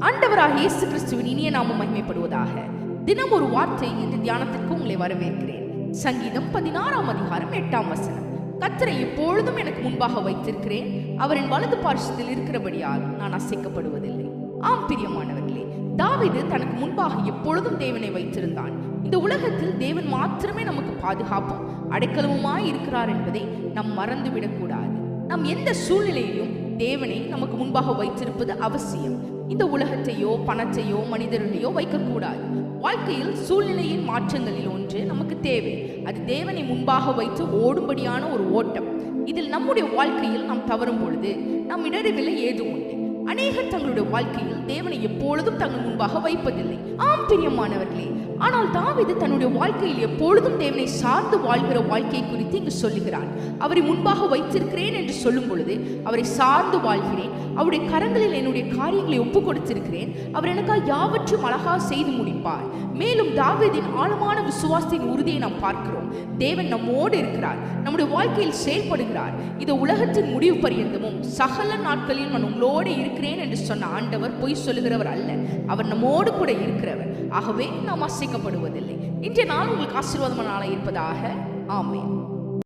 ஆண்டவராகிய இயேசு கிறிஸ்துவின் இனிய நாமம் மகிமைப்படுவதாக. தினம் ஒரு வார்த்தை என்ற தியானத்திற்கு உங்களை வரவேற்கிறேன். சங்கீதம் 16ஆம் அதிகாரம் 8ஆம் வசனம். கர்த்தரை எப்பொழுதும் எனக்கு முன்பாக வைத்திருக்கிறேன், அவரின் வலது பார்சத்தில் இருக்கிறபடியால் நான் அசைக்கப்படுவதில்லை. ஆம் பிரியமானவர்களே, தாவீது தனக்கு முன்பாக எப்பொழுதும் தேவனை வைத்திருந்தான். இந்த உலகத்தில் தேவன் மாத்திரமே நமக்கு பாதுகாப்பும் அடைக்கலமுமாய் இருக்கிறார் என்பதை நாம் மறந்துவிடக்கூடாது. நாம் எந்த சூழ்நிலையிலும் தேவனை நமக்கு முன்பாக வைத்திருப்பது அவசியம். இந்த உலகத்தையோ பணத்தையோ மனிதர்களையோ வைக்கக்கூடாது. வாழ்க்கையில் சூழ்நிலையின் மாற்றங்களில் ஒன்று நமக்கு தேவை. அது தேவனை முன்பாக வைத்து ஓடும்படியான ஒரு ஓட்டம். இதில் நம்முடைய வாழ்க்கையில் நாம் தவறும் பொழுது நம் இடர்களை ஏதும் உண்டு. அநேகர் தங்களுடைய வாழ்க்கையில் தேவனை எப்பொழுதும் தங்கள் முன்பாக வைப்பதில்லை. ஆம் பிரியமானவர்களே, ஆனால் தாவீது தன்னுடைய வாழ்க்கையில் எப்பொழுதும் தேவனை சார்ந்து வாழ்கிற வாழ்க்கை குறித்து இங்கு சொல்லுகிறான். அவரை முன்பாக வைத்திருக்கிறேன் என்று சொல்லும் பொழுது அவரை சார்ந்து வாழ்கிறேன், அவருடைய கரங்களில் என்னுடைய காரியங்களை ஒப்பு கொடுத்திருக்கிறேன், அவர் எனக்காக யாவற்றையும் அழகாக செய்து முடிப்பார். மேலும் தாவீதின் ஆழமான விசுவாசத்தின் உறுதியை நாம் பார்க்கிறோம். தேவன் நம்மோடு இருக்கிறார், நம்முடைய வாழ்க்கையில் செயல்படுகிறார். இது உலகத்தின் முடிவு பரியந்தமும் சகல நாட்களில் நான் உங்களோடு இருக்கிறேன் என்று சொன்ன ஆண்டவர் பொய் சொல்லுகிறவர் அல்ல, அவர் நம்மோடு கூட இருக்கிறவர். ஆகவே நாம் அசைக்கப்படுவதில்லை. இன்றைய நாள் உங்களுக்கு ஆசீர்வாதமான நாளாக இருப்பதாக. ஆமென்.